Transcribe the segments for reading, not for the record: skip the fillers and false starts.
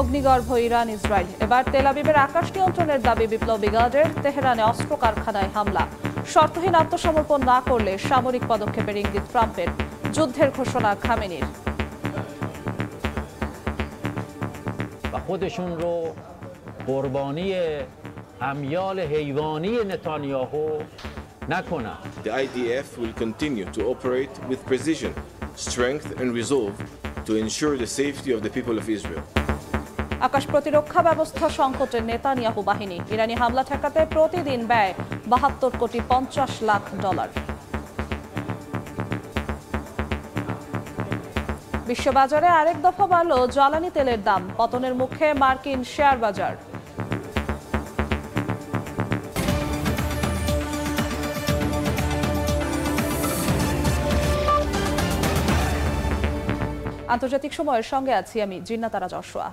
অগ্নিগর্ভ Iran Israel. এবার তেল আবিবের আকাশ নিয়ন্ত্রণের দাবি বিপ্লবী গার্ডের। তেহরানে অস্ত্র কারখানায় হামলা। শর্তহীন আত্মসমর্পণ না করলে সামরিক পদক্ষেপের ইঙ্গিত ট্রাম্পের। যুদ্ধের ঘোষণা খামেনির। خودشون رو قربانی امیال حیوانی نتانیاهو نکنن. The IDF will continue to operate with precision, strength and resolve to ensure the safety of the people of Israel. আকাশ প্রতিরক্ষা ব্যবস্থা সংকটের নেতানিয়াহু বাহিনী। ইরানি হামলা ঠেকাতে প্রতিদিন ব্যয় $72.50 কোটি। বিশ্ববাজারে আরেক দফা বাড়ল জ্বালানি তেলের দাম। পতনের মুখে মার্কিন শেয়ার বাজার। আন্তর্জাতিক সময়ের সঙ্গে আছি আমি জিন্নাতারা জশোয়া।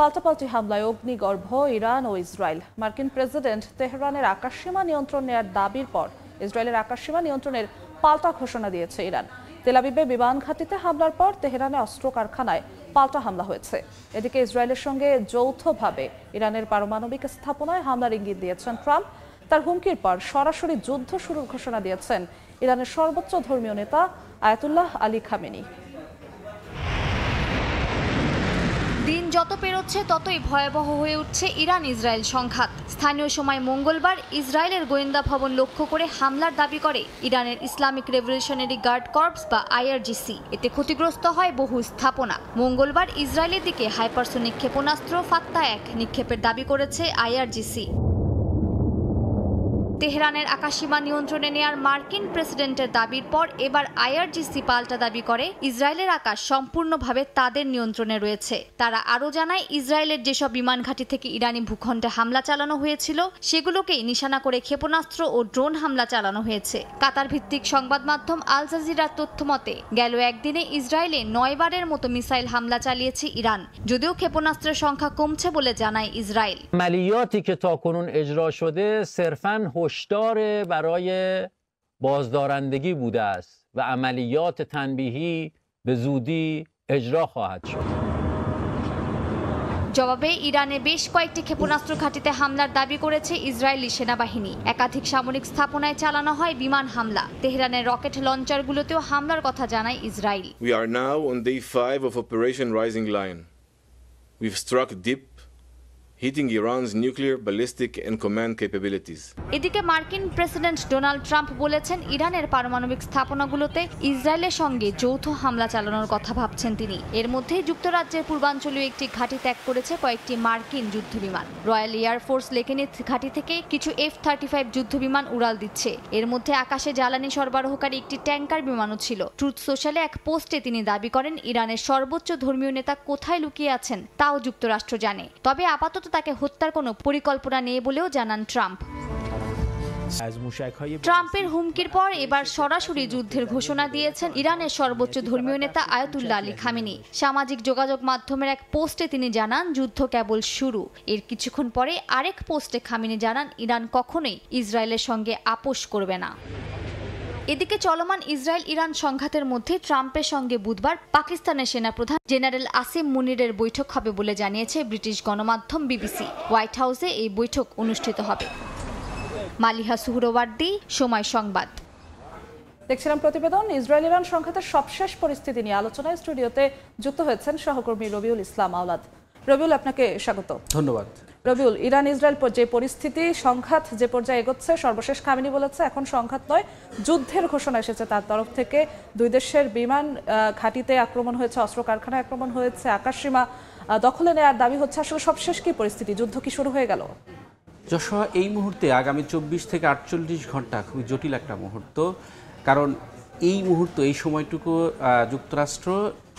পাল্টাপাল্টি হামলায় অগ্নিগর্ভ ইরান ও ইসরায়েল। মার্কিন প্রেসিডেন্ট তেহরানের আকাশসীমা নিয়ন্ত্রণ নেওয়ার দাবির পর ইসরায়েলের আকাশসীমা নিয়ন্ত্রণের পাল্টা ঘোষণা দিয়েছে ইরান। তেল আবিবে বিমান ঘাঁটিতে হামলার পর তেহরানে অস্ত্র কারখানায় পাল্টা হামলা হয়েছে। এদিকে ইসরায়েলের সঙ্গে যৌথভাবে ইরানের পারমাণবিক স্থাপনায় হামলার ইঙ্গিত দিয়েছেন ট্রাম্প। তার হুমকির পর সরাসরি যুদ্ধ শুরুর ঘোষণা দিয়েছেন ইরানের সর্বোচ্চ ধর্মীয় নেতা আয়াতুল্লাহ আলী খামেনি। দিন যত পেরোচ্ছে ততই ভয়াবহ হয়ে উঠছে ইরান ইসরায়েল সংঘাত। স্থানীয় সময় মঙ্গলবার ইসরায়েলের গোয়েন্দা ভবন লক্ষ্য করে হামলার দাবি করে ইরানের ইসলামিক রেভলিউশনারি গার্ড কর্পস বা আইআরজিসি। এতে ক্ষতিগ্রস্ত হয় বহু স্থাপনা। মঙ্গলবার ইসরায়েলের দিকে হাইপারসোনিক ক্ষেপণাস্ত্র ফাত্তা-1 নিক্ষেপের দাবি করেছে আইআরজিসি। তেহরানের আকাশসীমা নিয়ন্ত্রণে নেয়ার মার্কিন প্রেসিডেন্টের দাবির পর এবার আইআরজিসি পাল্টা দাবি করে ইসরায়েলের আকাশ সম্পূর্ণভাবে তাদের নিয়ন্ত্রণে রয়েছে। তারা আরও জানায় ইসরায়েলের যেসব বিমান ঘাঁটি থেকে ইরানি ভূখণ্ডে হামলা চালানো হয়েছিল সেগুলোকেই নিশানা করে ক্ষেপণাস্ত্র ও ড্রোন হামলা চালানো হয়েছে। কাতার ভিত্তিক সংবাদ মাধ্যম আল জাজিরার তথ্য মতে গেল একদিনে ইসরায়েলে 9 বারের মতো মিসাইল হামলা চালিয়েছে ইরান। যদিও ক্ষেপণাস্ত্রের সংখ্যা কমছে বলে জানায় ইসরায়েল। عملیاتی که تاکنون اجرا شده صرفاً هشدار برای بازدارندگی بوده است و عملیات تنبیهی به زودی اجرا خواهد شد. জবাবে ইরানে বেশ কয়েকটি ক্ষেপণাস্ত্র ঘাঁটিতে হামলার দাবি করেছে ইসরায়েলি সেনাবাহিনী। একাধিক সামরিক স্থাপনায় চালানো হয় বিমান হামলা। তেহরানের রকেট লঞ্চারগুলোতেও হামলার কথা জানায় Israel. We are now on day 5 of Operation Rising Lion. We've struck deep, hitting Iran's nuclear, ballistic and command capabilities. এদিকে মার্কিন প্রেসিডেন্ট ডোনাল্ড ট্রাম্প বলেছেন ইরানের পারমাণবিক স্থাপনাগুলোতে ইসরায়েলের সঙ্গে যৌথ হামলা চালানোর কথা ভাবছেন তিনি। এর মধ্যে যুক্তরাজ্যের পূর্বাঞ্চলীয় একটি ঘাঁটি ত্যাগ করেছে কয়েকটি মার্কিন যুদ্ধবিমান। রয়্যাল এয়ারফোর্স লেকেনিথ ঘাঁটি থেকে কিছু F-35 যুদ্ধবিমান উড়াল দিচ্ছে। এর মধ্যে আকাশে জ্বালানি সরবরাহকারী একটি ট্যাঙ্কার বিমানও ছিল। ট্রুথ সোশ্যালে এক পোস্টে তিনি দাবি করেন ইরানের সর্বোচ্চ ধর্মীয় নেতা কোথায় লুকিয়ে আছেন তাও যুক্তরাষ্ট্র জানে। তবে আপাতত তাকে হত্যার কোনো পরিকল্পনা নেই বলেও জানান ট্রাম্প। ট্রাম্পের হুমকির পর এবার সরাসরি যুদ্ধের ঘোষণা দিয়েছেন ইরানের সর্বোচ্চ ধর্মীয় নেতা আয়াতুল্লাহ আলী খামেনি। সামাজিক যোগাযোগ মাধ্যমের এক পোস্টে তিনি জানান যুদ্ধ কেবল শুরু। এর কিছুক্ষণ পরে আরেক পোস্টে খামেনি জানান ইরান কখনোই ইসরায়েলের সঙ্গে আপোষ করবে না। এদিকে চলমান ইসরায়েল ইরান সংঘাতের মধ্যে ট্রাম্পের সঙ্গে বুধবার পাকিস্তানের সেনাপ্রধান জেনারেল আসিম মুনিরের বৈঠক হবে বলে জানিয়েছে ব্রিটিশ গণমাধ্যম বিবিসি। হোয়াইট হাউসে এই বৈঠক অনুষ্ঠিত হবে। মালিহা সুহরওয়ার্দী, সময় সংবাদ। দেখছিলাম প্রতিবেদন। ইসরায়েল ইরান সংঘাতের সবশেষ পরিস্থিতি নিয়ে আলোচনায় স্টুডিওতে যুক্ত হয়েছেন সহকর্মী রবিউল ইসলাম আওলাদ। রবিউল, আপনাকে স্বাগত। ধন্যবাদ। রবিউল, ইরান ইসরায়েল যে পরিস্থিতি, সংঘাত যে পর্যায়ে এগোচ্ছে, সর্বশেষ খামেনি বলেছে এখন সংঘাত নয় যুদ্ধের ঘোষণা এসেছে তার তরফ থেকে। দুই দেশের বিমান ঘাঁটিতে আক্রমণ হয়েছে, অস্ত্র কারখানায় আক্রমণ হয়েছে, আকাশসীমা দখলে নেওয়ার দাবি হচ্ছে। আসলে সবশেষ কি পরিস্থিতি? যুদ্ধ কি শুরু হয়ে গেল? যশোয়া, এই মুহূর্তে আগামী 24 থেকে 48 ঘন্টা খুবই জটিল একটা মুহূর্ত। কারণ এই সময়টুকু যুক্তরাষ্ট্র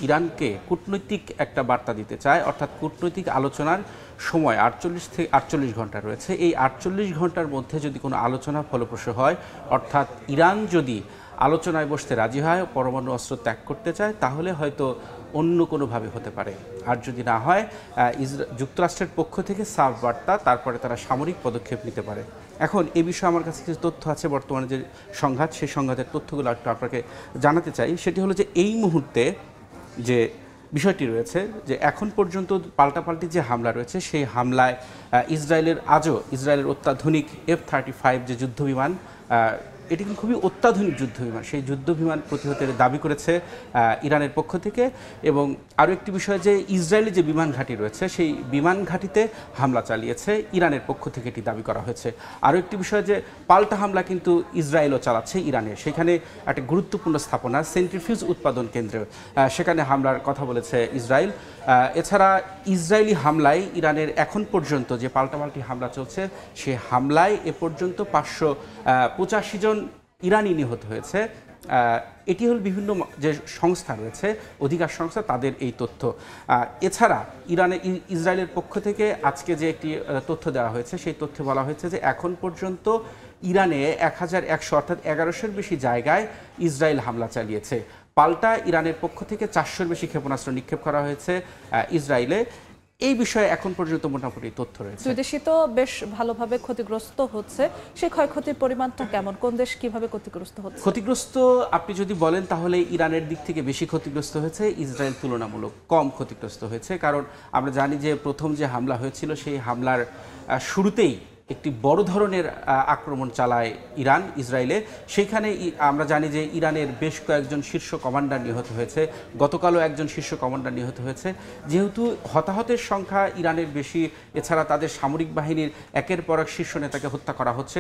ইরানকে কূটনৈতিক একটা বার্তা দিতে চায়, অর্থাৎ কূটনৈতিক আলোচনার সময় 48 ঘন্টা রয়েছে। এই 48 ঘন্টার মধ্যে যদি কোনো আলোচনা ফলপ্রসূ হয়, অর্থাৎ ইরান যদি আলোচনায় বসতে রাজি হয়, পরমাণু অস্ত্র ত্যাগ করতে চায়, তাহলে হয়তো অন্য কোনোভাবে হতে পারে। আর যদি না হয়, যুক্তরাষ্ট্রের পক্ষ থেকে সাফ বার্তা, তারপরে তারা সামরিক পদক্ষেপ নিতে পারে। এখন এ বিষয়ে আমার কাছে কিছু তথ্য আছে। বর্তমানে যে সংঘাত, সেই সংঘাতের তথ্যগুলো একটু আপনাকে জানাতে চাই। সেটি হলো যে এই মুহূর্তে যে বিষয়টি রয়েছে যে এখন পর্যন্ত পাল্টাপাল্টি যে হামলা রয়েছে সেই হামলায় ইসরায়েলের অত্যাধুনিক F-35 যে যুদ্ধবিমান, এটি কিন্তু খুবই অত্যাধুনিক যুদ্ধবিমান, সেই যুদ্ধবিমান প্রতিহতের দাবি করেছে ইরানের পক্ষ থেকে। এবং আরও একটি বিষয় যে ইসরায়েলি যে বিমান ঘাঁটি রয়েছে সেই বিমান ঘাঁটিতে হামলা চালিয়েছে ইরানের পক্ষ থেকে, এটি দাবি করা হয়েছে। আরও একটি বিষয় যে পাল্টা হামলা কিন্তু ইসরায়েলও চালাচ্ছে ইরানে, সেখানে একটা গুরুত্বপূর্ণ স্থাপনা সেন্ট্রিফিউজ উৎপাদন কেন্দ্রে, সেখানে হামলার কথা বলেছে ইসরায়েল। এছাড়া ইসরায়েলি হামলায় ইরানের এখন পর্যন্ত যে পাল্টাপাল্টি হামলা চলছে সে হামলায় এ পর্যন্ত 585 জন ইরানি নিহত হয়েছে। এটি হল বিভিন্ন যে সংস্থা রয়েছে, অধিকার সংস্থা, তাদের এই তথ্য। এছাড়া ইসরায়েলের পক্ষ থেকে আজকে যে একটি তথ্য দেওয়া হয়েছে সেই তথ্যে বলা হয়েছে যে এখন পর্যন্ত ইরানে 1100 অর্থাৎ 1100-এর বেশি জায়গায় ইসরায়েল হামলা চালিয়েছে। পাল্টা ইরানের পক্ষ থেকে 400-এর বেশি ক্ষেপণাস্ত্র নিক্ষেপ করা হয়েছে ইসরায়েলে। এই বিষয়ে এখন পর্যন্ত মোটামুটি তথ্য রয়েছে। দুই দেশই তো বেশ ভালোভাবে ক্ষতিগ্রস্ত হচ্ছে, সেই ক্ষয়ক্ষতির পরিমাণটা কেমন, কোন দেশ কিভাবে ক্ষতিগ্রস্ত হচ্ছে? ক্ষতিগ্রস্ত আপনি যদি বলেন তাহলে ইরানের দিক থেকে বেশি ক্ষতিগ্রস্ত হয়েছে, ইসরায়েল তুলনামূলক কম ক্ষতিগ্রস্ত হয়েছে। কারণ আমরা জানি যে প্রথম যে হামলা হয়েছিল সেই হামলার শুরুতেই একটি বড় ধরনের আক্রমণ চালায় ইসরায়েলে। সেইখানে আমরা জানি যে ইরানের বেশ কয়েকজন শীর্ষ কমান্ডার নিহত হয়েছে, গতকালও একজন শীর্ষ কমান্ডার নিহত হয়েছে। যেহেতু হতাহতের সংখ্যা ইরানের বেশি, এছাড়া তাদের সামরিক বাহিনীর একের পর এক শীর্ষ নেতাকে হত্যা করা হচ্ছে,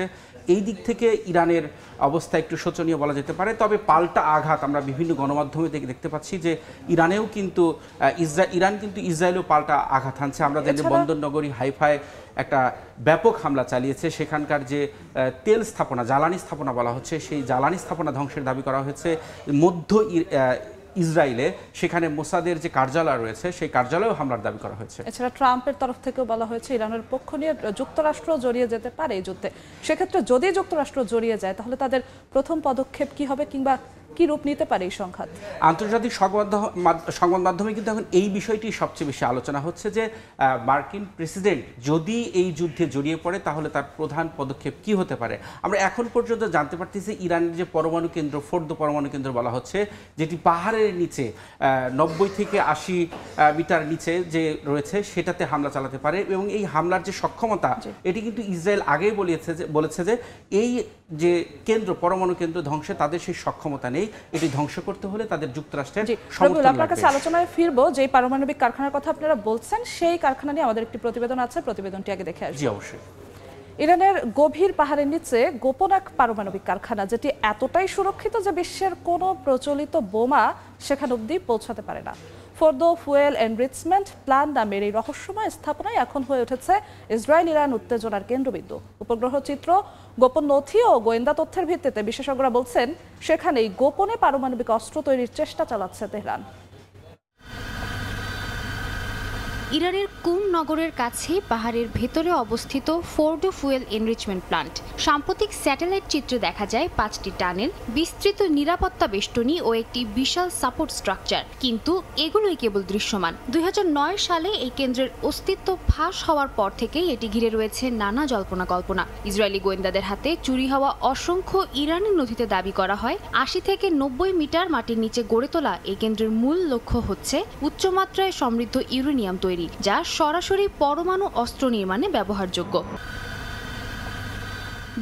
এই দিক থেকে ইরানের অবস্থা একটু শোচনীয় বলা যেতে পারে। তবে পাল্টা আঘাত আমরা বিভিন্ন গণমাধ্যমে দেখতে পাচ্ছি যে ইরান কিন্তু ইসরায়েলেও পাল্টা আঘাত হানছে। আমরা জানি বন্দর নগরী হাইফায় একটা ব্যাপক হামলা চালিয়েছে, সেখানকার যে তেল স্থাপনা, জ্বালানি স্থাপনা বলা হচ্ছে, সেই জ্বালানি স্থাপনা ধ্বংসের দাবি করা হয়েছে মধ্য ইসরায়েলে। সেখানে মোসাদের যে কার্যালয় রয়েছে সেই কার্যালয়েও হামলার দাবি করা হয়েছে। এছাড়া ট্রাম্পের তরফ থেকেও বলা হয়েছে ইরানের পক্ষ নিয়ে যুক্তরাষ্ট্র জড়িয়ে যেতে পারে এই যুদ্ধে। সেক্ষেত্রে যদি যুক্তরাষ্ট্র জড়িয়ে যায় তাহলে তাদের প্রথম পদক্ষেপ কি হবে, কিংবা কি রূপ নিতে পারে এই সংঘাত? আন্তর্জাতিক সংবাদ মাধ্যমে কিন্তু এখন এই বিষয়টি সবচেয়ে বেশি আলোচনা হচ্ছে যে মার্কিন প্রেসিডেন্ট যদি এই যুদ্ধে জড়িয়ে পড়ে তাহলে তার প্রধান পদক্ষেপ কি হতে পারে। আমরা এখন পর্যন্ত জানতে পারতেছি ইরানের যে পরমাণু কেন্দ্র, ফোর্দো পরমাণু কেন্দ্র বলা হচ্ছে, যেটি পাহাড়ের নিচে 90 থেকে 80 মিটার নিচে যে রয়েছে সেটাতে হামলা চালাতে পারে। এবং এই হামলার যে সক্ষমতা, এটি কিন্তু ইসরায়েল আগেই বলেছে যে এই যে কেন্দ্র, পরমাণু কেন্দ্র ধ্বংসে তাদের সেই সক্ষমতা নেই, এটি ধ্বংস করতে হলে তাদের যুক্তরাষ্ট্রের সমর্থন লাগবে। আপনার কাছে আলোচনায় ফিরবো, যে পারমাণবিক কারখানার কথা আপনারা বলছেন সেই কারখানা নিয়ে আমাদের একটি প্রতিবেদন আছে, প্রতিবেদনটি আগে দেখে আসি। জি অবশ্যই। ইরানের গভীর পাহাড়ের নিচে গোপন এক পারমাণবিক কারখানা, যেটি এতটাই সুরক্ষিত যে বিশ্বের কোনো প্রচলিত বোমা সেখানে অবধি পৌঁছাতে পারে না। ফোর্দো ফুয়েল এনরিচমেন্ট প্ল্যান্ট নামের এই রহস্যময় স্থাপনায় এখন হয়ে উঠেছে ইসরায়েল ইরান উত্তেজনার কেন্দ্রবিন্দু। উপগ্রহ চিত্র, গোপন নথি ও গোয়েন্দা তথ্যের ভিত্তিতে বিশেষজ্ঞরা বলছেন সেখানেই গোপনে পারমাণবিক অস্ত্র তৈরির চেষ্টা চালাচ্ছে তেহরান। ইরানের কুম নগরের কাছে পাহাড়ের ভেতরে অবস্থিত ফোর্ডো ফুয়েল এনরিচমেন্ট প্ল্যান্ট। সাম্প্রতিক স্যাটেলাইট চিত্রে দেখা যায় 5টি টানেল, বিস্তৃত নিরাপত্তা বেষ্টনী ও একটি বিশাল সাপোর্ট স্ট্রাকচার, কিন্তু এগুলোই কেবল দৃশ্যমান। 2009 সালে এই কেন্দ্রের অস্তিত্ব ফাঁস হওয়ার পর থেকেই এটি ঘিরে রয়েছে নানা জল্পনা কল্পনা। ইসরায়েলি গোয়েন্দাদের হাতে চুরি হওয়া অসংখ্য ইরানি নথিতে দাবি করা হয় 80 থেকে 90 মিটার মাটির নিচে গড়ে তোলা এই কেন্দ্রের মূল লক্ষ্য হচ্ছে উচ্চমাত্রায় সমৃদ্ধ ইউরেনিয়াম তৈরি, যা সরাসরি পরমাণু অস্ত্র নির্মাণে ব্যবহারযোগ্য।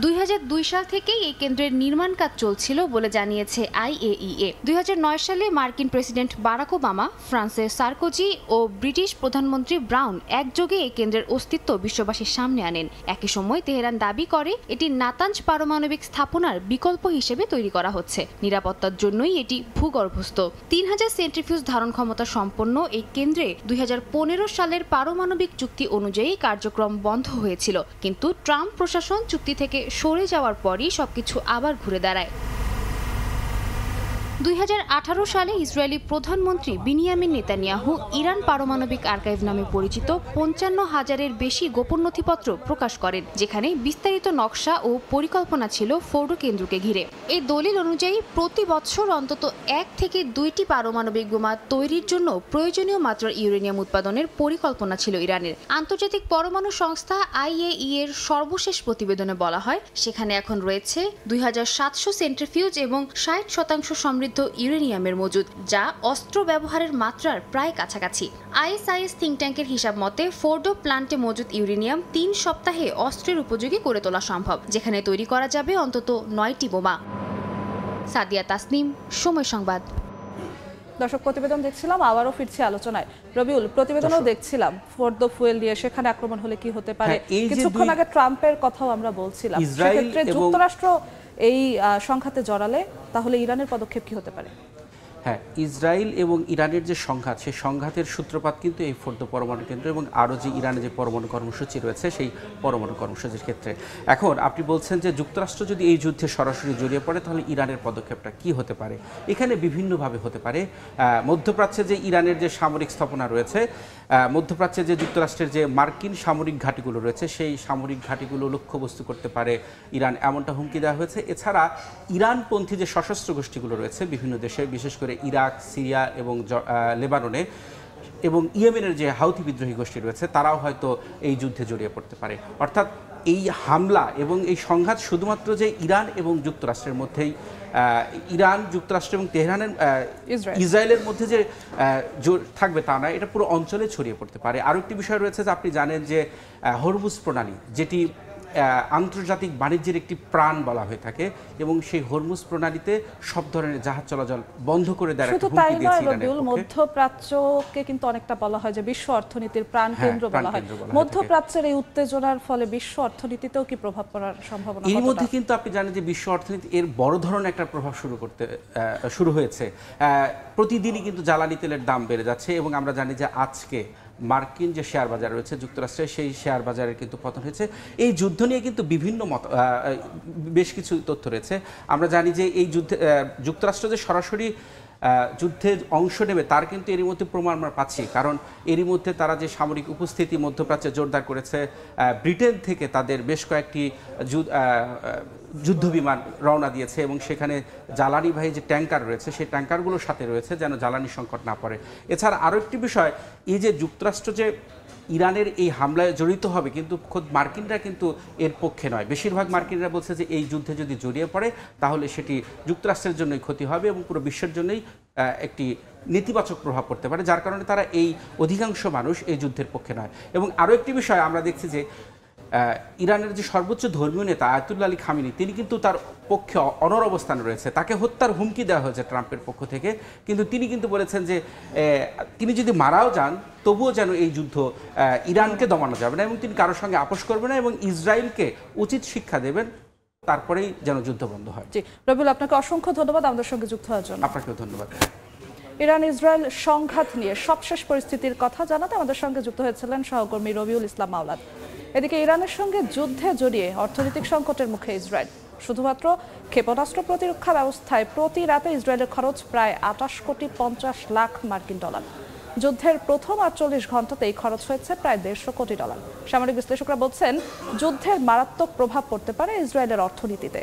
2002 সাল থেকেই এই কেন্দ্রের নির্মাণ কাজ চলছিল বলে জানিয়েছে IAEA। 2009 সালে মার্কিন প্রেসিডেন্ট বারাক ওবামা, ফ্রান্সের সার্কোজি ও ব্রিটিশ প্রধানমন্ত্রী ব্রাউন একযোগে এই কেন্দ্রের অস্তিত্ব বিশ্ববাসীর সামনে আনেন। একই সময় তেহরান দাবি করে এটি নাতাঞ্জ পারমাণবিক স্থাপনার বিকল্প হিসেবে তৈরি করা হচ্ছে। নিরাপত্তার জন্যই এটি ভূগর্ভস্থ। 3000 সেন্ট্রিফিউজ ধারণ ক্ষমতা সম্পন্ন এই কেন্দ্রে 2015 সালের পারমাণবিক চুক্তি অনুযায়ী কার্যক্রম বন্ধ হয়েছিল, কিন্তু ট্রাম্প প্রশাসন চুক্তি থেকে সরে যাওয়ার পরই সবকিছু আবার ঘুরে দাঁড়ায়। 2018 সালে ইসরায়েলি প্রধানমন্ত্রী বিনিয়ামিন নেতানিয়াহু ইরান পারমাণবিক আর্কাইভ নামে পরিচিত 55,000-এর বেশি গোপন নথিপত্র প্রকাশ করেন, যেখানে বিস্তারিত নকশা ও পরিকল্পনা ছিল ফোর্ডো কেন্দ্রকে ঘিরে। এই দলিল অনুযায়ী প্রতি বছর অন্তত 1 থেকে 2টি পারমাণবিক বোমা তৈরির জন্য প্রয়োজনীয় মাত্রার ইউরেনিয়াম উৎপাদনের পরিকল্পনা ছিল ইরানের। আন্তর্জাতিক পরমাণু সংস্থা IAEA এর সর্বশেষ প্রতিবেদনে বলা হয় সেখানে এখন রয়েছে 2700 সেন্ট্রিফিউজ এবং 60% সমৃদ্ধ সমৃদ্ধ ইউরেনিয়ামের মজুদ, যা অস্ত্র ব্যবহারের মাত্রার প্রায় কাছাকাছি। আইএসআইএস থিঙ্ক ট্যাঙ্কের হিসাব মতে ফোর্ডো প্ল্যান্টে মজুদ ইউরেনিয়াম 3 সপ্তাহে অস্ত্রের উপযোগী করে তোলা সম্ভব, যেখানে তৈরি করা যাবে অন্তত 9টি বোমা। সাদিয়া তাসনিম, সময় সংবাদ। দর্শক, প্রতিবেদন দেখছিলাম, আবারও ফিরছি আলোচনায়। রবিউল, প্রতিবেদনও দেখছিলাম ফোর্দো ফুয়েল দিয়ে সেখানে আক্রমণ হলে কি হতে পারে। কিছুক্ষণ আগে ট্রাম্পের কথাও আমরা বলছিলাম, সেক্ষেত্রে যুক্তরাষ্ট্র এই সংঘাতে জড়ালে তাহলে ইরানের পদক্ষেপ কি হতে পারে? হ্যাঁ, ইসরায়েল এবং ইরানের যে সংঘাত, সেই সংঘাতের সূত্রপাত কিন্তু এই ফোর্দো পরমাণু কেন্দ্র এবং আরও যে ইরানে যে পরমাণু কর্মসূচি রয়েছে সেই পরমাণু কর্মসূচির ক্ষেত্রে। এখন আপনি বলছেন যে যুক্তরাষ্ট্র যদি এই যুদ্ধে সরাসরি জড়িয়ে পড়ে তাহলে ইরানের পদক্ষেপটা কি হতে পারে। এখানে বিভিন্নভাবে হতে পারে। মধ্যপ্রাচ্যে যে ইরানের যে সামরিক স্থাপনা রয়েছে, মধ্যপ্রাচ্যে যে যুক্তরাষ্ট্রের যে মার্কিন সামরিক ঘাঁটিগুলো রয়েছে, সেই সামরিক ঘাঁটিগুলো লক্ষ্যবস্তু করতে পারে ইরান, এমনটা হুমকি দেওয়া হয়েছে। এছাড়া ইরানপন্থী যে সশস্ত্র গোষ্ঠীগুলো রয়েছে বিভিন্ন দেশে, বিশেষ করে ইরাক, সিরিয়া এবং লেবাননে এবং ইয়েমেনের যে হাউথি বিদ্রোহী গোষ্ঠী রয়েছে, তারাও হয়তো এই যুদ্ধে জড়িয়ে পড়তে পারে। অর্থাৎ এই হামলা এবং এই সংঘাত শুধুমাত্র যে ইরান এবং যুক্তরাষ্ট্রের মধ্যেই, ইরান, যুক্তরাষ্ট্র এবং তেহরানের ইসরায়েলের মধ্যে যে থাকবে তা নয়, এটা পুরো অঞ্চলে ছড়িয়ে পড়তে পারে। আরও একটি বিষয় রয়েছে যে আপনি জানেন যে হরমুজ প্রণালী, যেটি আন্তর্জাতিক বাণিজ্যের একটি প্রাণ বলা হয়ে থাকে, এবং সেই হরমুজ প্রণালীতে সব ধরনের জাহাজ চলাচল বন্ধ করে দেওয়ার একটা হুমকি দিয়েছে ইরানের পক্ষে। মধ্যপ্রাচ্যকে কিন্তু অনেকটা বলা হয় যে বিশ্ব অর্থনীতির প্রাণকেন্দ্র বলা হয়। মধ্যপ্রাচ্যের এই উত্তেজনার ফলে বিশ্ব অর্থনীতিতেও কি প্রভাব পড়ার সম্ভাবনা? এর মধ্যে কিন্তু আপনি জানেন যে বিশ্ব অর্থনীতি এর বড় ধরনের একটা প্রভাব শুরু হয়েছে। প্রতিদিনই কিন্তু জ্বালানি তেলের দাম বেড়ে যাচ্ছে এবং আমরা জানি যে আজকে মার্কিন যে শেয়ার বাজার রয়েছে যুক্তরাষ্ট্রে, সেই শেয়ার বাজারের কিন্তু পতন হয়েছে। এই যুদ্ধ নিয়ে কিন্তু বিভিন্ন বেশ কিছু তথ্য রয়েছে। আমরা জানি যে এই যুদ্ধে যুক্তরাষ্ট্র যে সরাসরি যুদ্ধে অংশ নেবে তার কিন্তু এরই মধ্যে প্রমাণ আমরা পাচ্ছি, কারণ এরই মধ্যে তারা যে সামরিক উপস্থিতি মধ্যপ্রাচ্যে জোরদার করেছে। ব্রিটেন থেকে তাদের বেশ কয়েকটি যুদ্ধ বিমান রওনা দিয়েছে এবং সেখানে জ্বালানিবাহী যে ট্যাঙ্কার রয়েছে সেই ট্যাঙ্কারগুলোর সাথে রয়েছে যেন জ্বালানি সংকট না পড়ে। এছাড়া আরও একটি বিষয়, এই যে যুক্তরাষ্ট্র যে ইরানের এই হামলায় জড়িত হবে, কিন্তু খোদ মার্কিনরা কিন্তু এর পক্ষে নয়। বেশিরভাগ মার্কিনরা বলছে যে এই যুদ্ধে যদি জড়িয়ে পড়ে তাহলে সেটি যুক্তরাষ্ট্রের জন্যই ক্ষতি হবে এবং পুরো বিশ্বের জন্যই একটি নেতিবাচক প্রভাব পড়তে পারে, যার কারণে তারা এই অধিকাংশ মানুষ এই যুদ্ধের পক্ষে নয়। এবং আরও একটি বিষয় আমরা দেখছি যে ইরানের যে সর্বোচ্চ ধর্মীয় নেতা আয়াতুল্লাহ আলী খামেনি, তিনি কিন্তু তার পক্ষে অনড় অবস্থানে রয়েছে। তাকে হত্যার হুমকি দেওয়া হয়েছে ট্রাম্পের পক্ষ থেকে, কিন্তু তিনি কিন্তু বলেছেন যে তিনি যদি মারাও যান তবুও যেন এই যুদ্ধ ইরানকে দমানো যাবে না এবং তিনি কারোর সঙ্গে আপোষ করবেন না এবং ইসরায়েলকে উচিত শিক্ষা দেবেন, তারপরেই যেন যুদ্ধ বন্ধ হয়। জি রবিউল, আপনাকে অসংখ্য ধন্যবাদ আমাদের সঙ্গে যুক্ত হওয়ার জন্য। আপনাকেও ধন্যবাদ। ইরান ইসরায়েল সংঘাত নিয়ে সবশেষ পরিস্থিতির কথা জানাতে আমাদের সঙ্গে যুক্ত হয়েছিলেন সহকর্মী রবিউল ইসলাম মাওলাদ। এদিকে ইরানের সঙ্গে যুদ্ধে জড়িয়ে অর্থনৈতিক সংকটের মুখে ইসরায়েল। শুধুমাত্র ক্ষেপণাস্ত্র প্রতিরক্ষা ব্যবস্থায় প্রতি রাতে ইসরায়েলের খরচ প্রায় 28,50,00,000 মার্কিন ডলার। যুদ্ধের প্রথম 48 ঘন্টাতেই খরচ হয়েছে প্রায় $150 কোটি। সামরিক বিশ্লেষকরা বলছেন যুদ্ধের মারাত্মক প্রভাব পড়তে পারে ইসরায়েলের অর্থনীতিতে।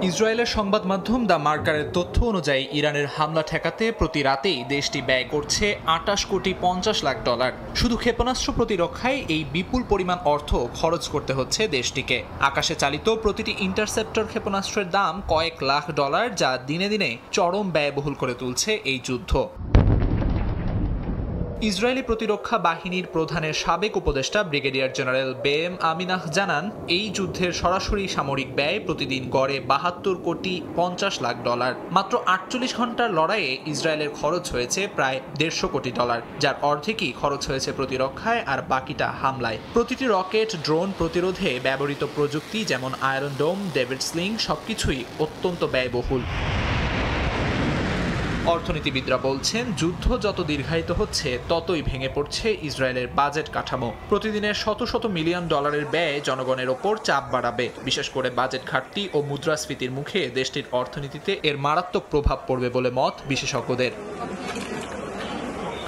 ইসরায়েলের সংবাদ মাধ্যম দ্য মার্কারের তথ্য অনুযায়ী ইরানের হামলা ঠেকাতে প্রতি রাতেই দেশটি ব্যয় করছে $28,50,00,000। শুধু ক্ষেপণাস্ত্র প্রতিরক্ষায় এই বিপুল পরিমাণ অর্থ খরচ করতে হচ্ছে দেশটিকে। আকাশে চালিত প্রতিটি ইন্টারসেপ্টর ক্ষেপণাস্ত্রের দাম কয়েক লাখ ডলার, যা দিনে দিনে চরম ব্যয়বহুল করে তুলছে এই যুদ্ধ। ইসরায়েলি প্রতিরক্ষা বাহিনীর প্রধানের সাবেক উপদেষ্টা ব্রিগেডিয়ার জেনারেল বেম আমিনাহ জানান, এই যুদ্ধের সরাসরি সামরিক ব্যয় প্রতিদিন গড়ে $72,50,00,000। মাত্র 48 ঘন্টার লড়াইয়ে ইসরায়েলের খরচ হয়েছে প্রায় $150 কোটি, যার অর্ধেকই খরচ হয়েছে প্রতিরক্ষায় আর বাকিটা হামলায়। প্রতিটি রকেট, ড্রোন প্রতিরোধে ব্যবহৃত প্রযুক্তি যেমন আয়রন ডোম, ডেভিড স্লিং সবকিছুই অত্যন্ত ব্যয়বহুল। অর্থনীতিবিদরা বলছেন যুদ্ধ যত দীর্ঘায়িত হচ্ছে ততই ভেঙে পড়ছে ইসরায়েলের বাজেট কাঠামো। প্রতিদিনের শত শত মিলিয়ন ডলারের ব্যয় জনগণের ওপর চাপ বাড়াবে। বিশেষ করে বাজেট ঘাটতি ও মুদ্রাস্ফীতির মুখে দেশটির অর্থনীতিতে এর মারাত্মক প্রভাব পড়বে বলে মত বিশেষজ্ঞদের।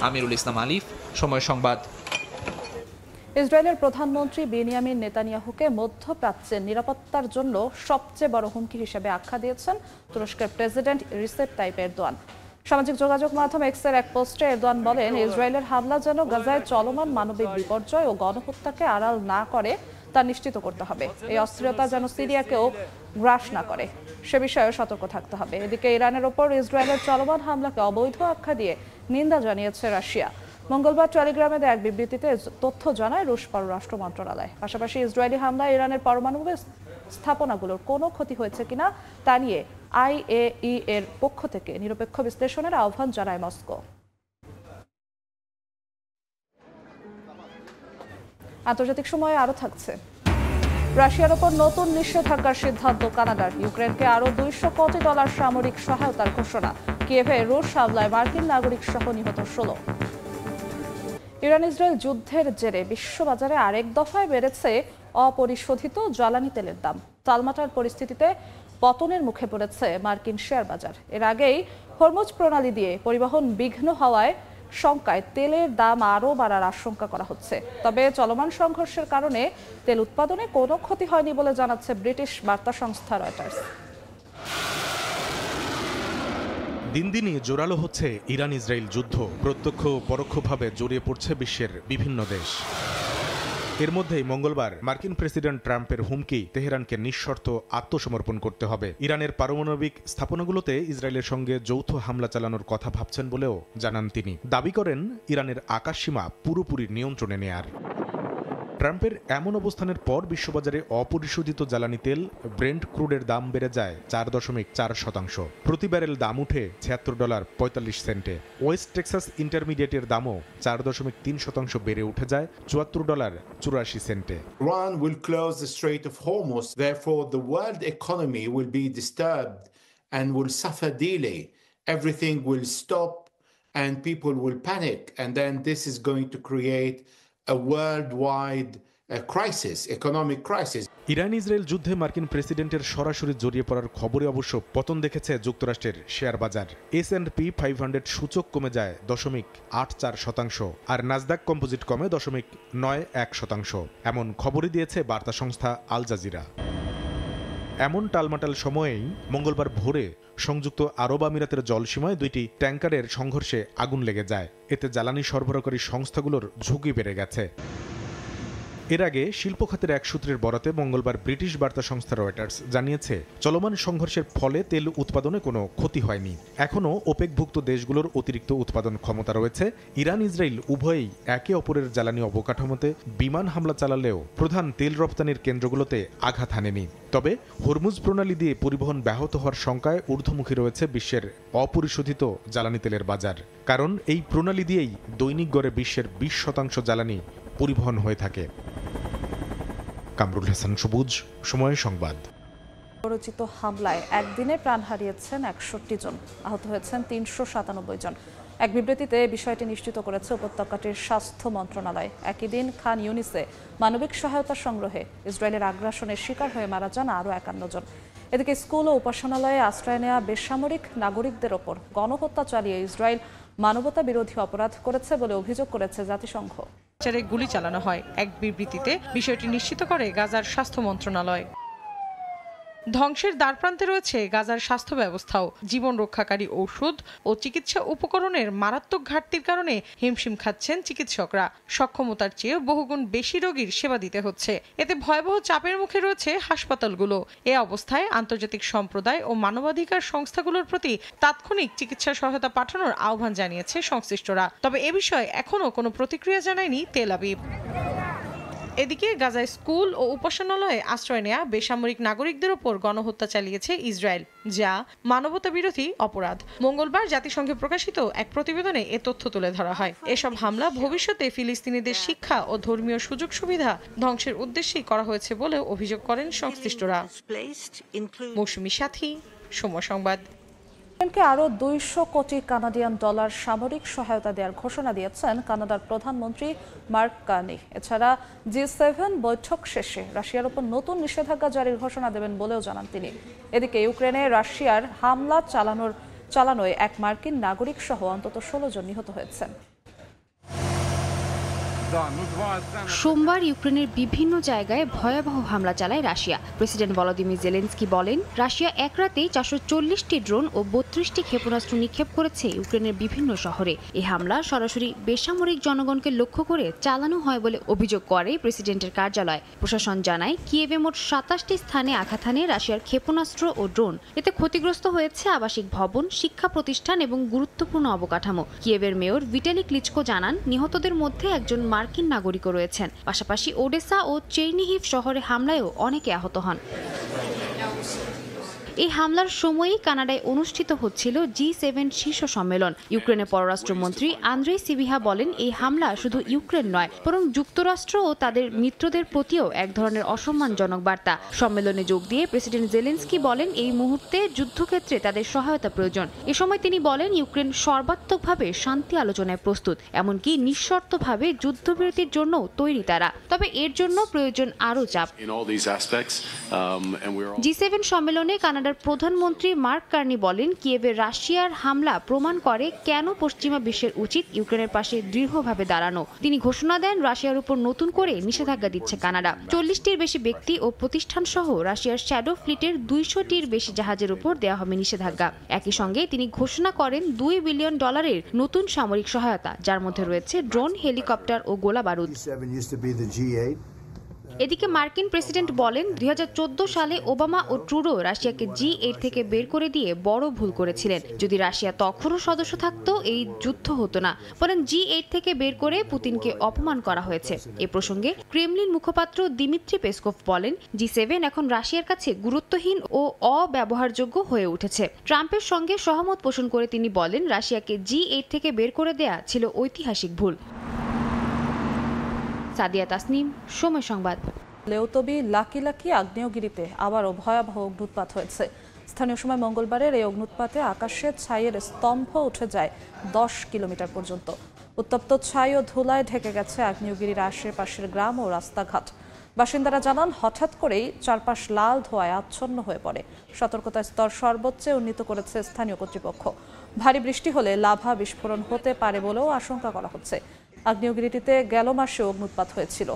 আমিরুল ইসলাম আলিফ, সময় সংবাদ। ইসরায়েলের প্রধানমন্ত্রী বেনিয়ামিন নেতানিয়াহুকে মধ্যপ্রাচ্যের নিরাপত্তার জন্য সবচেয়ে বড় হুমকি হিসেবে আখ্যা দিয়েছেন তুরস্কের প্রেসিডেন্ট রিসেপ তাইপ এরদোয়ান। সামাজিক যোগাযোগ মাধ্যম এক্সের এক পোস্টে এরদোয়ান বলেন, ইসরায়েলের হামলা যেন গাজায় চলমান মানবিক বিপর্যয় ও গণহত্যাকে আড়াল না করে তা নিশ্চিত করতে হবে। এই অস্থিরতা যেন সিরিয়াকেও গ্রাস না করে সে বিষয়ে সতর্ক থাকতে হবে। এদিকে ইরানের ওপর ইসরায়েলের চলমান হামলাকে অবৈধ আখ্যা দিয়ে নিন্দা জানিয়েছে রাশিয়া। মঙ্গলবার টেলিগ্রামে দেয়া এক বিবৃতিতে তথ্য জানায় রুশ পররাষ্ট্র মন্ত্রণালয়। পাশাপাশি ইসরায়েলি হামলায় ইরানের পারমাণবিক স্থাপনাগুলোর কোনো ক্ষতি হয়েছে কিনা তা নিয়ে IAEA এর পক্ষ থেকে নিরপেক্ষ বিশ্লেষণের আহ্বান জানায় মস্কো। আন্তর্জাতিক সময়ে আরো থাকছে, রাশিয়ার ওপর নতুন নিষেধাজ্ঞার সিদ্ধান্ত কানাডার। ইউক্রেনকে আরো $200 কোটি সামরিক সহায়তার ঘোষণা। কিয়েভে রুশ হামলায় মার্কিন নাগরিক সহ নিহত 16। ইরান ইসরায়েল যুদ্ধের জেরে বিশ্ববাজারে আরেক দফায় বেড়েছে অপরিশোধিত জ্বালানি তেলের দাম। টালমাটাল পরিস্থিতিতে পতনের মুখে পড়েছে মার্কিন শেয়ার বাজার। এর আগেই হরমুজ প্রণালী দিয়ে পরিবহন বিঘ্ন হওয়ায় শঙ্কায় তেলের দাম আরও বাড়ার আশঙ্কা করা হচ্ছে। তবে চলমান সংঘর্ষের কারণে তেল উৎপাদনে কোনো ক্ষতি হয়নি বলে জানাচ্ছে ব্রিটিশ বার্তা সংস্থা রয়টার্স। দিন দিনই জোরালো হচ্ছে ইরান ইসরায়েল যুদ্ধ। প্রত্যক্ষ ও পরোক্ষভাবে জড়িয়ে পড়ছে বিশ্বের বিভিন্ন দেশ। এর মধ্যেই মঙ্গলবার মার্কিন প্রেসিডেন্ট ট্রাম্পের হুমকি তেহরানকে নিঃশর্ত আত্মসমর্পণ করতে হবে। ইরানের পারমাণবিক স্থাপনাগুলোতে ইসরায়েলের সঙ্গে যৌথ হামলা চালানোর কথা ভাবছেন বলেও জানান তিনি। দাবি করেন ইরানের আকাশসীমা পুরোপুরি নিয়ন্ত্রণে নেয়ার। ট্রাম্পের এমন অবস্থানের পর বিশ্ববাজারে অপরিশোধিত জ্বালানি তেল ব্রেন্ট ক্রুডের দাম বেড়ে যায় 4.4%। প্রতি ব্যারেল দাম উঠে $76.45। ওয়েস্ট টেক্সাস ইন্টারমিডিয়েটের দামও 4.3% বেড়ে উঠে যায় $74.84। Iran will close the Strait of Hormuz, therefore the world economy will be disturbed and will suffer delay. Everything will stop and people will panic, and then this is going to create a worldwide crisis, economic crisis. Iran Israel যুদ্ধে মার্কিন প্রেসিডেন্টের সরাসরি জড়িয়ে পড়ার খবরে অবশ্য পতন দেখেছে যুক্তরাষ্ট্রের শেয়ার বাজার। S&P 500 সূচক কমে যায় 0.84%, আর নাসদাক কম্পোজিট কমে 0.91%। এমন খবরই দিয়েছে বার্তা সংস্থা আল জাজিরা। এমন টালমাটাল সময়েই মঙ্গলবার ভোরে সংযুক্ত আরব আমিরাতের জলসীমায় দুইটি ট্যাঙ্কারের সংঘর্ষে আগুন লেগে যায়। এতে জ্বালানি সরবরাহকারী সংস্থাগুলোর ঝুঁকি বেড়ে গেছে। এর আগে শিল্প খাতের এক সূত্রের বরাতে মঙ্গলবার ব্রিটিশ বার্তা সংস্থা রয়টার্স জানিয়েছে চলমান সংঘর্ষের ফলে তেল উৎপাদনে কোনো ক্ষতি হয়নি। এখনও ওপেকভুক্ত দেশগুলোর অতিরিক্ত উৎপাদন ক্ষমতা রয়েছে। ইরান ইসরায়েল উভয়ই একে অপরের জ্বালানি অবকাঠামোতে বিমান হামলা চালালেও প্রধান তেল রপ্তানির কেন্দ্রগুলোতে আঘাত হানেনি। তবে হরমুজ প্রণালী দিয়ে পরিবহন ব্যাহত হওয়ার শঙ্কায় ঊর্ধ্বমুখী রয়েছে বিশ্বের অপরিশোধিত জ্বালানি তেলের বাজার। কারণ এই প্রণালী দিয়েই দৈনিক গড়ে বিশ্বের 20% জ্বালানি পরিবহন হয়ে থাকে। কামরুল হাসান সবুজ, সময় সংবাদ। পরিচিত হামলায় একদিনে প্রাণ হারিয়েছেন 61 জন, আহত হয়েছেন 397 জন। এক বিবৃতিতে বিষয়টি নিশ্চিত করেছে উপত্যকাটির স্বাস্থ্য মন্ত্রণালয়। একই দিন খান ইউনিসে মানবিক সহায়তা সংগ্রহে ইসরায়েলের আগ্রাসনের শিকার হয়ে মারা যান আরও 51 জন। এদিকে স্কুল ও উপাসনালয়ে আশ্রয় নেওয়া বেসামরিক নাগরিকদের ওপর গণহত্যা চালিয়ে ইসরায়েল মানবতা বিরোধী অপরাধ করেছে বলে অভিযোগ করেছে জাতিসংঘ। গুলি চালানো হয়, এক বিবৃতিতে বিষয়টি নিশ্চিত করে গাজার স্বাস্থ্য মন্ত্রণালয়। ধ্বংসের দ্বারপ্রান্তে রয়েছে গাজার স্বাস্থ্য ব্যবস্থাও। জীবন রক্ষাকারী ঔষধ ও চিকিৎসা উপকরণের মারাত্মক ঘাটতির কারণে হিমশিম খাচ্ছেন চিকিৎসকরা। সক্ষমতার চেয়ে বহুগুণ বেশি রোগীর সেবা দিতে হচ্ছে। এতে ভয়াবহ চাপের মুখে রয়েছে হাসপাতালগুলো। এ অবস্থায় আন্তর্জাতিক সম্প্রদায় ও মানবাধিকার সংস্থাগুলোর প্রতি তাৎক্ষণিক চিকিৎসা সহায়তা পাঠানোর আহ্বান জানিয়েছে সংশ্লিষ্টরা। তবে এ বিষয়ে এখনও কোনো প্রতিক্রিয়া জানায়নি তেল আবিব। এদিকে গাজায় স্কুল ও উপাসনালয়ে আশ্রয় নেয়া বেসামরিক নাগরিকদের ওপর গণহত্যা চালিয়েছে ইসরায়েল, যা মানবতা বিরোধী অপরাধ। মঙ্গলবার জাতিসংঘে প্রকাশিত এক প্রতিবেদনে এ তথ্য তুলে ধরা হয়। এসব হামলা ভবিষ্যতে ফিলিস্তিনিদের শিক্ষা ও ধর্মীয় সুযোগ সুবিধা ধ্বংসের উদ্দেশ্যেই করা হয়েছে বলেও অভিযোগ করেন সংশ্লিষ্টরা। মৌসুমী সাথী, সময় সংবাদ। ইউক্রেনকে আরও $200 কোটি সামরিক সহায়তা দেওয়ার ঘোষণা দিয়েছেন কানাডার প্রধানমন্ত্রী মার্ক কার্নি। এছাড়া G7 বৈঠক শেষে রাশিয়ার উপর নতুন নিষেধাজ্ঞা জারির ঘোষণা দেবেন বলেও জানান তিনি। এদিকে ইউক্রেনে রাশিয়ার হামলা চালানোয় এক মার্কিন নাগরিক সহ অন্তত 16 জন নিহত হয়েছেন। সোমবার ইউক্রেনের বিভিন্ন জায়গায় ভয়াবহ হামলা চালায় রাশিয়া। প্রেসিডেন্ট ভলোদিমির জেলেনস্কি বলেন, রাশিয়া এক রাতেই 440টি ড্রোন ও 32টি ক্ষেপণাস্ত্র নিক্ষেপ করেছে ইউক্রেনের বিভিন্ন শহরে। এই হামলা সরাসরি বেসামরিক জনগণকে লক্ষ্য করে চালানো হয় বলে অভিযোগ করে প্রেসিডেন্টের কার্যালয়। প্রশাসন জানায়, কিয়েভে মোট 27টি স্থানে আঘাত হানে রাশিয়ার ক্ষেপণাস্ত্র ও ড্রোন। এতে ক্ষতিগ্রস্ত হয়েছে আবাসিক ভবন, শিক্ষা প্রতিষ্ঠান এবং গুরুত্বপূর্ণ অবকাঠামো। কিয়েভের মেয়র ভিটালি ক্লিচকো জানান, নিহতদের মধ্যে একজন মার্কিন নাগরিকও রয়েছেন। পাশাপাশি ওডেসা ও চেরনিহিভ শহরে হামলায়ও অনেকে আহত হন। এই হামলার সময়ই কানাডায় অনুষ্ঠিত হচ্ছিল G7 শীর্ষ সম্মেলন। ইউক্রেনের পররাষ্ট্রমন্ত্রী আন্দ্রেই সিবিহা বলেন, এই হামলা শুধু ইউক্রেন নয়, বরং যুক্তরাষ্ট্র ও তাদের মিত্রদের প্রতিও এক ধরনের অসম্মানজনক বার্তা। সম্মেলনে যোগ দিয়ে প্রেসিডেন্ট জেলেনস্কি বলেন, এই মুহূর্তে যুদ্ধক্ষেত্রে তাদের সহায়তা প্রয়োজন। এ সময় তিনি বলেন, ইউক্রেন সর্বাত্মকভাবে শান্তি আলোচনায় প্রস্তুত, এমনকি নিঃশর্তভাবে যুদ্ধবিরতির জন্য তৈরি তারা। তবে এর জন্য প্রয়োজন আরও চাপ। G7 সম্মেলনে কানাডার প্রধানমন্ত্রী মার্ক কার্নি বলেন, কিয়েভে রাশিয়ার হামলা প্রমাণ করে কেন পশ্চিমা বিশ্বের উচিত ইউক্রেনের পাশে দৃঢ়ভাবে দাঁড়ানো। তিনি ঘোষণা দেন, রাশিয়ার উপর নতুন করে নিষেধাজ্ঞা দিচ্ছে কানাডা। 40টির বেশি ব্যক্তি ও প্রতিষ্ঠান সহ রাশিয়ার শ্যাডো ফ্লিটের 200টির বেশি জাহাজের উপর দেওয়া হবে নিষেধাজ্ঞা। একই সঙ্গে তিনি ঘোষণা করেন $2 বিলিয়ন নতুন সামরিক সহায়তা, যার মধ্যে রয়েছে ড্রোন, হেলিকপ্টার ও গোলা বারুদ। এদিকে মার্কিন প্রেসিডেন্ট বলেন, 2014 সালে ওবামা ও ট্রুডো রাশিয়াকে G8 থেকে বের করে দিয়ে বড় ভুল করেছিলেন। যদি রাশিয়া তখনও সদস্য থাকতো, এই যুদ্ধ হতো না, বরং G8 থেকে বের করে পুতিনকে অপমান করা হয়েছে। এ প্রসঙ্গে ক্রেমলিন মুখপাত্র দিমিত্রি পেসকভ বলেন, G7 এখন রাশিয়ার কাছে গুরুত্বহীন ও অব্যবহারযোগ্য হয়ে উঠেছে। ট্রাম্পের সঙ্গে সহমত পোষণ করে তিনি বলেন, রাশিয়াকে G8 থেকে বের করে দেয়া ছিল ঐতিহাসিক ভুল। সাদিয়া তাসনিম, সময় সংবাদ। লেউতবি লাকি আগ্নেয়গিরিতে আবারও ভয়াবহ অগ্নুৎপাত হয়েছে। স্থানীয় সময় মঙ্গলবারের এই অগ্নুৎপাতে আকাশে ছাইয়ের স্তম্ভ উঠে যায় 10 কিলোমিটার পর্যন্ত। উত্তপ্ত ছাই ও ধুলায় ঢেকে গেছে আগ্নেয়গিরির আশেপাশের গ্রাম ও রাস্তাঘাট। বাসিন্দারা জানান, হঠাৎ করেই চারপাশ লাল ধোঁয়ায় আচ্ছন্ন হয়ে পড়ে। সতর্কতার স্তর সর্বোচ্চে উন্নীত করেছে স্থানীয় কর্তৃপক্ষ। ভারী বৃষ্টি হলে লাভা বিস্ফোরণ হতে পারে বলেও আশঙ্কা করা হচ্ছে। আগ্নেয়গিরিটিতে গেল মাসে অগ্নুৎপাত হয়েছিল।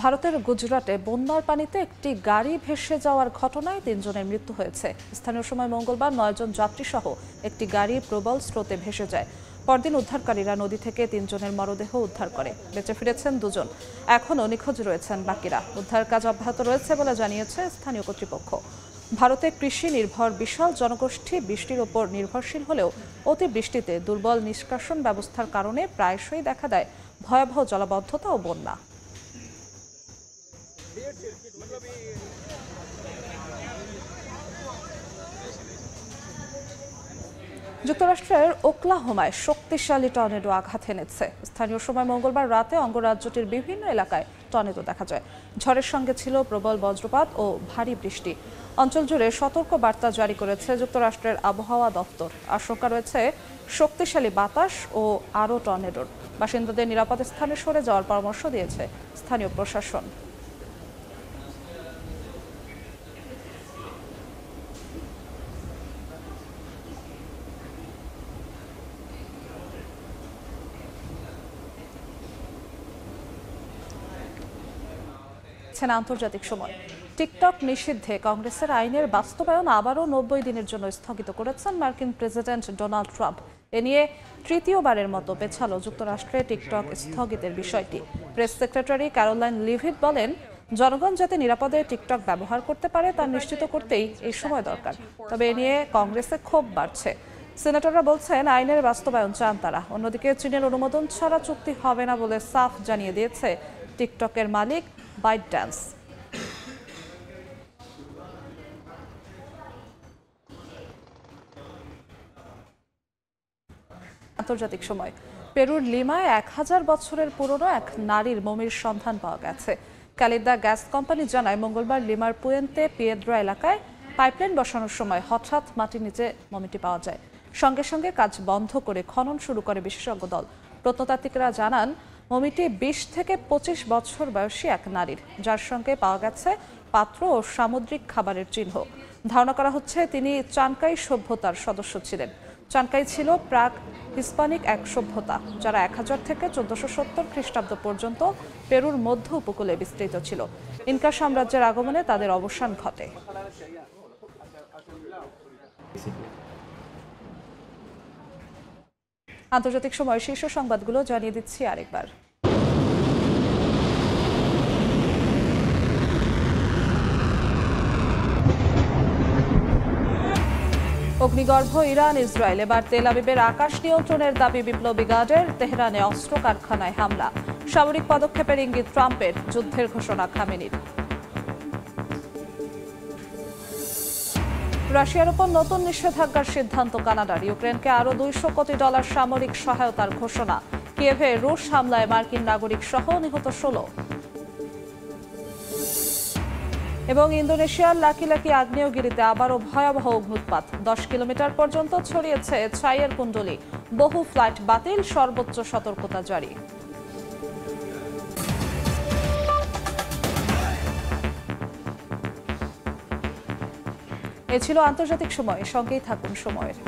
ভারতের গুজরাটে বন্যার পানিতে একটি গাড়ি ভেসে যাওয়ার ঘটনায় 3 জনের মৃত্যু হয়েছে। স্থানীয় সময় মঙ্গলবার 9 জন যাত্রী সহ একটি গাড়ি প্রবল স্রোতে ভেসে যায়। পরদিন উদ্ধারকারীরা নদী থেকে 3 জনের মরদেহ উদ্ধার করে। বেঁচে ফিরেছেন 2 জন, এখনও নিখোঁজ রয়েছেন বাকিরা। উদ্ধার কাজ অব্যাহত রয়েছে বলে জানিয়েছে স্থানীয় কর্তৃপক্ষ। ভারতে কৃষি নির্ভর বিশাল জনগোষ্ঠী বৃষ্টির ওপর নির্ভরশীল হলেও অতিবৃষ্টিতে দুর্বল নিষ্কাশন ব্যবস্থার কারণে প্রায়শই দেখা দেয় ভয়াবহ জলাবদ্ধতা ও বন্যা। যুক্তরাষ্ট্রের ওকলাহোমায় শক্তিশালী টর্নেডো আঘাত এনেছে। স্থানীয় সময় মঙ্গলবার রাতে অঙ্গরাজ্যটির বিভিন্ন এলাকায় টর্নেডো দেখা যায়। ঝড়ের সঙ্গে ছিল প্রবল বজ্রপাত ও ভারী বৃষ্টি। অঞ্চল জুড়ে সতর্ক বার্তা জারি করেছে যুক্তরাষ্ট্রের আবহাওয়া দপ্তর। আশঙ্কা রয়েছে শক্তিশালী বাতাস ও আরও টর্নেডোর। বাসিন্দাদের নিরাপদ স্থানে সরে যাওয়ার পরামর্শ দিয়েছে স্থানীয় প্রশাসন। আন্তর্জাতিক সময়। টিকটক নিষিদ্ধে কংগ্রেসের আইনের বাস্তবায়ন আবারও 90 দিনের জন্য স্থগিত করেছেন মার্কিন প্রেসিডেন্ট ডোনাল্ড ট্রাম্প। এ নিয়ে তৃতীয়বারের মতো পেছালো যুক্তরাষ্ট্রে টিকটক স্থগিতের বিষয়টি। প্রেস সেক্রেটারি ক্যারোলাইন লিভিট বলেন, জনগণ যাতে নিরাপদে টিকটক ব্যবহার করতে পারে তা নিশ্চিত করতেই এই সময় দরকার। তবে এ নিয়ে কংগ্রেসে ক্ষোভ বাড়ছে। সেনেটররা বলছেন, আইনের বাস্তবায়ন চান তারা। অন্যদিকে চীনের অনুমোদন ছাড়া চুক্তি হবে না বলে সাফ জানিয়ে দিয়েছে টিকটকের মালিক ByteDance। আন্তর্জাতিক সময়। পেরুর লিমায় 1000 বছরের পুরনো এক নারীর মমির সন্ধান পাওয়া গেছে। ক্যালিদা গ্যাস কোম্পানি জানায়, মঙ্গলবার লিমার পুয়েন্তে পিয়েদ্রা এলাকায় পাইপলাইন বসানোর সময় হঠাৎ মাটির নিচে মমিটি পাওয়া যায়। সঙ্গে সঙ্গে কাজ বন্ধ করে খনন শুরু করে বিশেষজ্ঞ দল। প্রত্নতাত্ত্বিকরা জানান, মমিটি 20 থেকে 25 বছর বয়সী এক নারীর, যার সঙ্গে পাওয়া গেছে পাত্র ও সামুদ্রিক খাবারের চিহ্ন। ধারণা করা হচ্ছে তিনি চানকাই সভ্যতার সদস্য ছিলেন। চানকাই ছিল প্রাক হিস্পানিক এক সভ্যতা, যারা 1000 থেকে 1470 খ্রিস্টাব্দ পর্যন্ত পেরুর মধ্য উপকূলে বিস্তৃত ছিল। ইনকা সাম্রাজ্যের আগমনে তাদের অবসান ঘটে। আন্তর্জাতিক সময় শীর্ষ সংবাদগুলো জানিয়ে দিচ্ছি আরেকবার। অগ্নিগর্ভ ইরান ইসরায়েল, এবার তেল আবিবের আকাশ নিয়ন্ত্রণের দাবি বিপ্লবী গার্ডের। তেহরানে অস্ত্র কারখানায় হামলা। সামরিক পদক্ষেপের ইঙ্গিত ট্রাম্পের, যুদ্ধের ঘোষণা খামেনির। রাশিয়ার উপর নতুন নিষেধাজ্ঞার সিদ্ধান্ত কানাডার। ইউক্রেনকে আরও $200 কোটি সামরিক সহায়তার ঘোষণা। কিয়েভে রুশ হামলায় মার্কিন নাগরিক সহ নিহত 16। এবং ইন্দোনেশিয়ার লাকি আগ্নেয়গিরিতে আবারও ভয়াবহ অগ্নুৎপাত। 10 কিলোমিটার পর্যন্ত ছড়িয়েছে ছাইয়ের কুণ্ডলী। বহু ফ্লাইট বাতিল, সর্বোচ্চ সতর্কতা জারি। এ ছিল আন্তর্জাতিক সময়। সঙ্গেই থাকুন সময়ের।